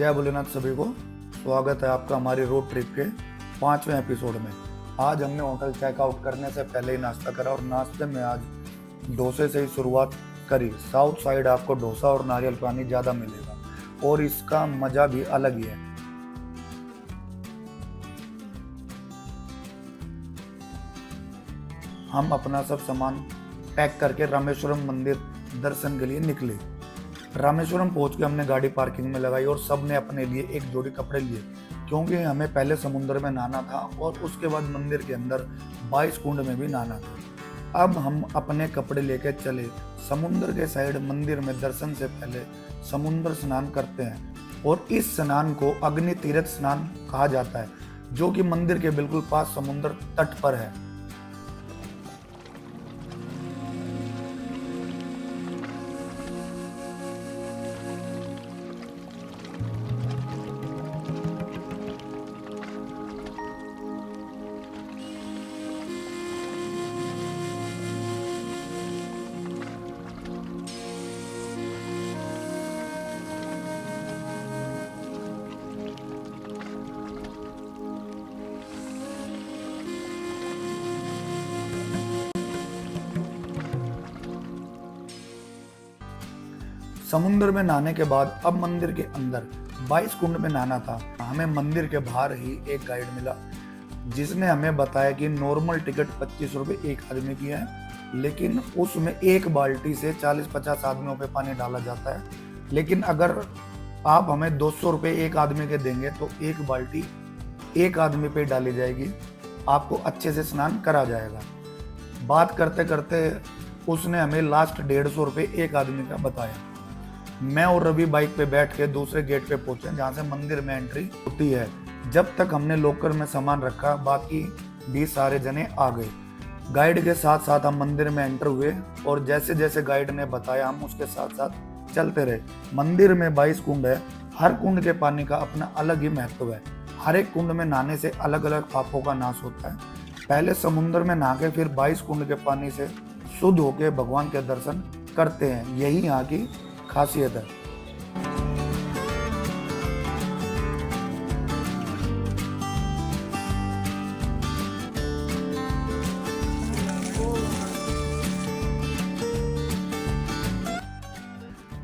जय भोलेनाथ सभी को। स्वागत है आपका हमारी रोड ट्रिप के 5वें एपिसोड में। आज हमने होटल चेकआउट करने से पहले ही नाश्ता करा और नाश्ते में आज डोसे से ही शुरुआत करी। साउथ साइड आपको डोसा और नारियल पानी ज़्यादा मिलेगा और इसका मज़ा भी अलग ही है। हम अपना सब सामान पैक करके रामेश्वरम मंदिर दर्शन के लिए निकले। रामेश्वरम पहुंच के हमने गाड़ी पार्किंग में लगाई और सब ने अपने लिए एक जोड़ी कपड़े लिए, क्योंकि हमें पहले समुद्र में नहाना था और उसके बाद मंदिर के अंदर 22 कुंड में भी नहाना था। अब हम अपने कपड़े लेकर चले समुद्र के साइड। मंदिर में दर्शन से पहले समुद्र स्नान करते हैं और इस स्नान को अग्नि तीर्थ स्नान कहा जाता है, जो कि मंदिर के बिल्कुल पास समुद्र तट पर है। समुद्र में नहाने के बाद अब मंदिर के अंदर 22 कुंड में नहाना था। हमें मंदिर के बाहर ही एक गाइड मिला, जिसने हमें बताया कि नॉर्मल टिकट 25 रुपये एक आदमी की है, लेकिन उसमें एक बाल्टी से 40-50 आदमियों पे पानी डाला जाता है। लेकिन अगर आप हमें 200 रुपये एक आदमी के देंगे तो एक बाल्टी एक आदमी पे डाली जाएगी, आपको अच्छे से स्नान करा जाएगा। बात करते करते उसने हमें लास्ट 150 रुपये एक आदमी का बताया। मैं और रवि बाइक पे बैठ के दूसरे गेट पे पहुंचे, जहाँ से मंदिर में एंट्री होती है। जब तक हमने लॉकर में सामान रखा, बाकी भी सारे जने आ गए। गाइड के साथ साथ हम मंदिर में एंटर हुए और जैसे जैसे गाइड ने बताया हम उसके साथ साथ चलते रहे। मंदिर में 22 कुंड है। हर कुंड के पानी का अपना अलग ही महत्व है। हर एक कुंड में नहाने से अलग अलग पापों का नाश होता है। पहले समुद्र में नहा के फिर 22 कुंड के पानी से शुद्ध होकर भगवान के दर्शन करते हैं। यही यहाँ की खासियत है।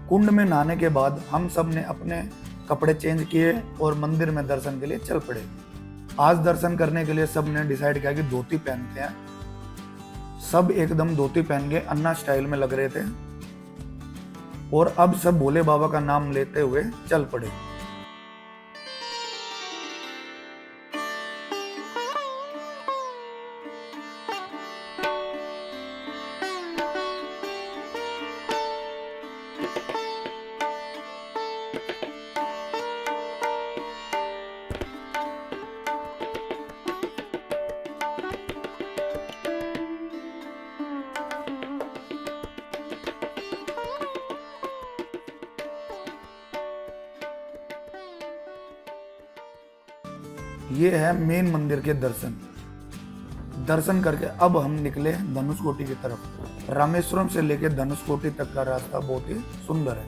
कुंड में नहाने के बाद हम सब ने अपने कपड़े चेंज किए और मंदिर में दर्शन के लिए चल पड़े। आज दर्शन करने के लिए सब ने डिसाइड किया कि धोती पहनते हैं। सब एकदम धोती पहन के अन्ना स्टाइल में लग रहे थे और अब सब भोले बाबा का नाम लेते हुए चल पड़े। ये है मेन मंदिर के दर्शन करके अब हम निकले धनुषकोटी की तरफ। रामेश्वरम से लेकर धनुषकोटी तक का रास्ता बहुत ही सुंदर है।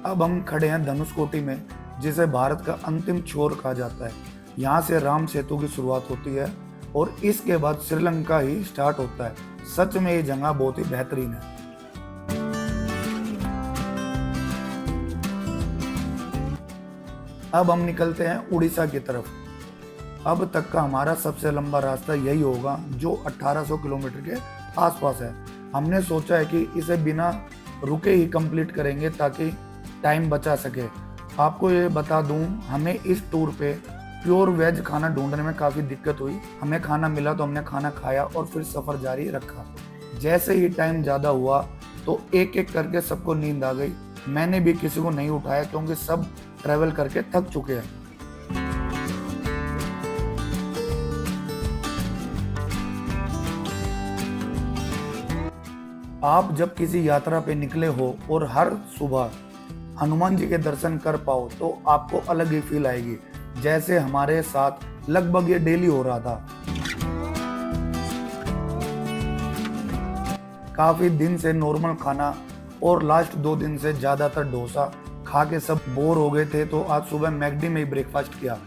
अब हम खड़े हैं धनुषकोटी में, जिसे भारत का अंतिम छोर कहा जाता है। यहाँ से राम सेतु की शुरुआत होती है और इसके बाद श्रीलंका ही स्टार्ट होता है। सच में ये जगह बहुत ही बेहतरीन है। अब हम निकलते हैं उड़ीसा की तरफ। अब तक का हमारा सबसे लंबा रास्ता यही होगा, जो 1800 किलोमीटर के आसपास है। हमने सोचा है कि इसे बिना रुके ही कंप्लीट करेंगे ताकि टाइम बचा सके। आपको ये बता दूं, हमें इस टूर पे प्योर वेज खाना ढूंढने में काफ़ी दिक्कत हुई। हमें खाना मिला तो हमने खाना खाया और फिर सफ़र जारी रखा। जैसे ही टाइम ज़्यादा हुआ तो एक एक करके सबको नींद आ गई। मैंने भी किसी को नहीं उठाया, क्योंकि सब ट्रैवल करके थक चुके हैं। आप जब किसी यात्रा पे निकले हो और हर सुबह हनुमान जी के दर्शन कर पाओ तो आपको अलग ही फील आएगी, जैसे हमारे साथ लगभग ये डेली हो रहा था। काफ़ी दिन से नॉर्मल खाना और लास्ट 2 दिन से ज़्यादातर डोसा खा के सब बोर हो गए थे, तो आज सुबह मैकडी में ही ब्रेकफास्ट किया।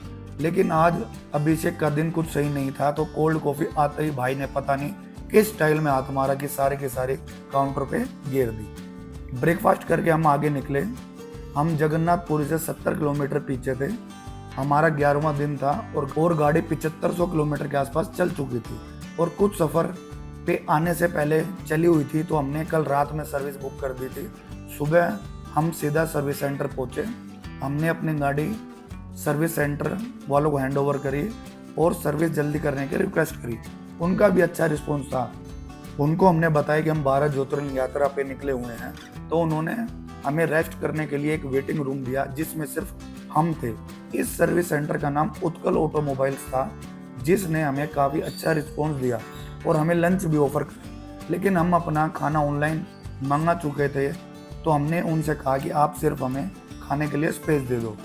लेकिन आज अभिषेक का दिन कुछ सही नहीं था, तो कोल्ड कॉफ़ी आते ही भाई ने पता नहीं किस स्टाइल में हाथ मारा कि सारे के सारे काउंटर पे गिर दी। ब्रेकफास्ट करके हम आगे निकले। हम जगन्नाथपुरी से 70 किलोमीटर पीछे थे। हमारा 11वां दिन था और गाड़ी 7500 किलोमीटर के आसपास चल चुकी थी और कुछ सफ़र पे आने से पहले चली हुई थी, तो हमने कल रात में सर्विस बुक कर दी थी। सुबह हम सीधा सर्विस सेंटर पहुँचे। हमने अपनी गाड़ी सर्विस सेंटर वालों को हैंड ओवर करी और सर्विस जल्दी करने की रिक्वेस्ट करी। उनका भी अच्छा रिस्पॉन्स था। उनको हमने बताया कि हम 12 ज्योतिर्लिंग यात्रा पे निकले हुए हैं, तो उन्होंने हमें रेस्ट करने के लिए एक वेटिंग रूम दिया जिसमें सिर्फ हम थे। इस सर्विस सेंटर का नाम उत्कल ऑटोमोबाइल्स था, जिसने हमें काफ़ी अच्छा रिस्पॉन्स दिया और हमें लंच भी ऑफर किया। लेकिन हम अपना खाना ऑनलाइन मंगा चुके थे, तो हमने उनसे कहा कि आप सिर्फ हमें खाने के लिए स्पेस दे दो।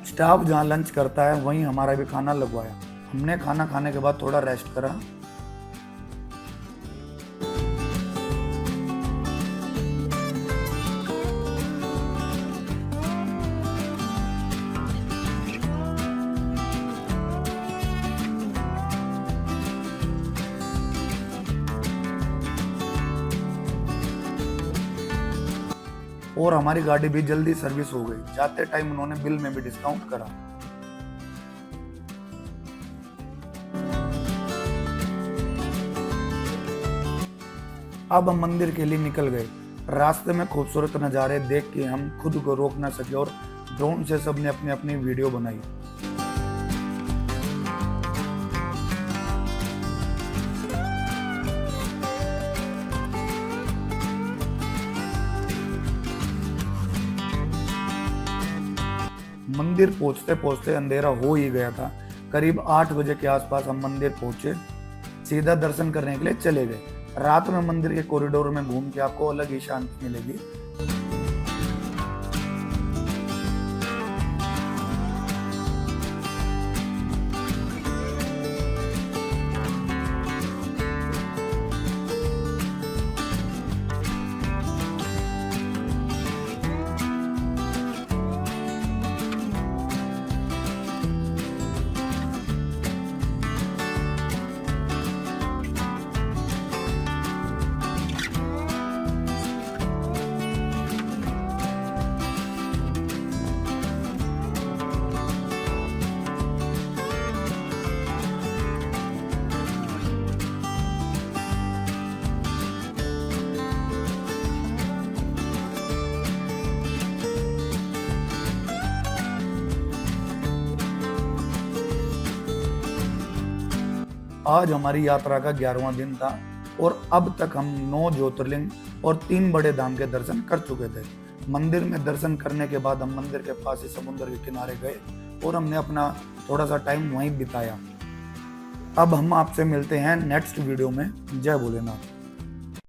स्टाफ जहाँ लंच करता है वहीं हमारा भी खाना लगवाया। हमने खाना खाने के बाद थोड़ा रेस्ट करा। और हमारी गाड़ी भी जल्दी सर्विस हो गई। जाते टाइम उन्होंने बिल में भी डिस्काउंट करा। अब हम मंदिर के लिए निकल गए। रास्ते में खूबसूरत नज़ारे देख के हम खुद को रोक ना सके और ड्रोन से सबने अपनी अपनी वीडियो बनाई। मंदिर पहुंचते पहुंचते अंधेरा हो ही गया था। करीब 8 बजे के आसपास हम मंदिर पहुंचे। सीधा दर्शन करने के लिए चले गए। रात में मंदिर के कॉरिडोर में घूम के आपको अलग ही शांति मिलेगी। आज हमारी यात्रा का 11वां दिन था और अब तक हम 9 ज्योतिर्लिंग और 3 बड़े धाम के दर्शन कर चुके थे। मंदिर में दर्शन करने के बाद हम मंदिर के पास ही समुद्र के किनारे गए और हमने अपना थोड़ा सा टाइम वहीं बिताया। अब हम आपसे मिलते हैं नेक्स्ट वीडियो में। जय भोलेनाथ।